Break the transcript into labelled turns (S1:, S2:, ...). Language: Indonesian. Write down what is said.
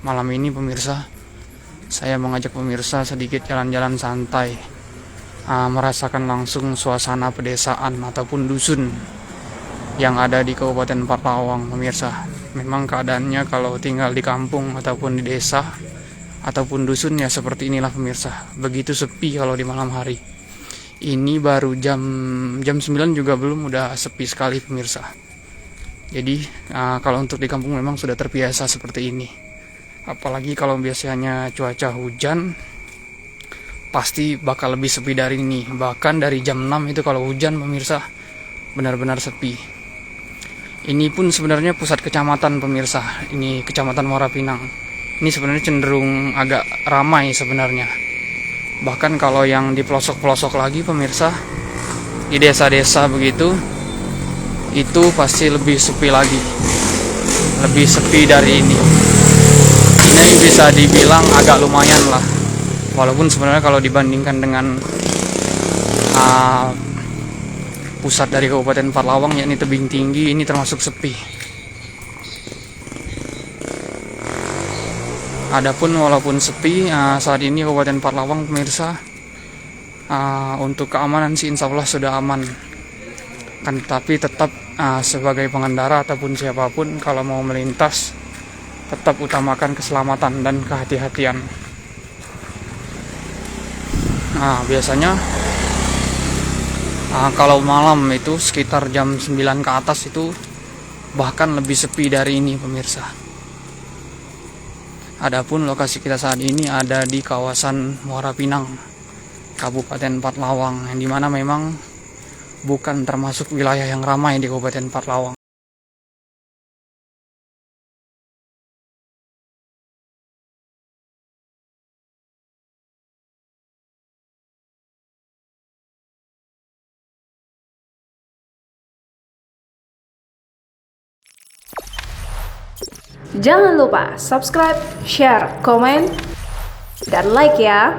S1: malam ini pemirsa, saya mengajak pemirsa sedikit jalan-jalan santai, merasakan langsung suasana pedesaan ataupun dusun yang ada di Kabupaten Parlawang pemirsa. Memang keadaannya kalau tinggal di kampung ataupun di desa ataupun dusun ya seperti inilah pemirsa. Begitu sepi kalau di malam hari. Ini baru jam 9 juga belum, udah sepi sekali pemirsa. Jadi kalau untuk di kampung memang sudah terbiasa seperti ini. Apalagi kalau biasanya cuaca hujan, pasti bakal lebih sepi dari ini. Bahkan dari jam 6 itu kalau hujan pemirsa, benar-benar sepi. Ini pun sebenarnya pusat kecamatan pemirsa. Ini Kecamatan Muara Pinang. Ini sebenarnya cenderung agak ramai sebenarnya. Bahkan kalau yang di pelosok-pelosok lagi pemirsa, di desa-desa begitu, itu pasti lebih sepi lagi. Lebih sepi dari ini. Ini bisa dibilang agak lumayan lah. Walaupun sebenarnya kalau dibandingkan dengan pusat dari Kabupaten Parlawang, yakni Tebing Tinggi, ini termasuk sepi. Adapun walaupun sepi, saat ini Kabupaten Parlawang pemirsa, untuk keamanan sih insya Allah sudah aman. Kan tapi tetap sebagai pengendara ataupun siapapun kalau mau melintas, tetap utamakan keselamatan dan kehati-hatian. Biasanya kalau malam itu sekitar jam 9 ke atas itu bahkan lebih sepi dari ini pemirsa. Adapun lokasi kita saat ini ada di kawasan Muara Pinang, Kabupaten Parlawang, yang dimana memang bukan termasuk wilayah yang ramai di Kabupaten Parlawang.
S2: Jangan lupa subscribe, share, komen, dan like ya.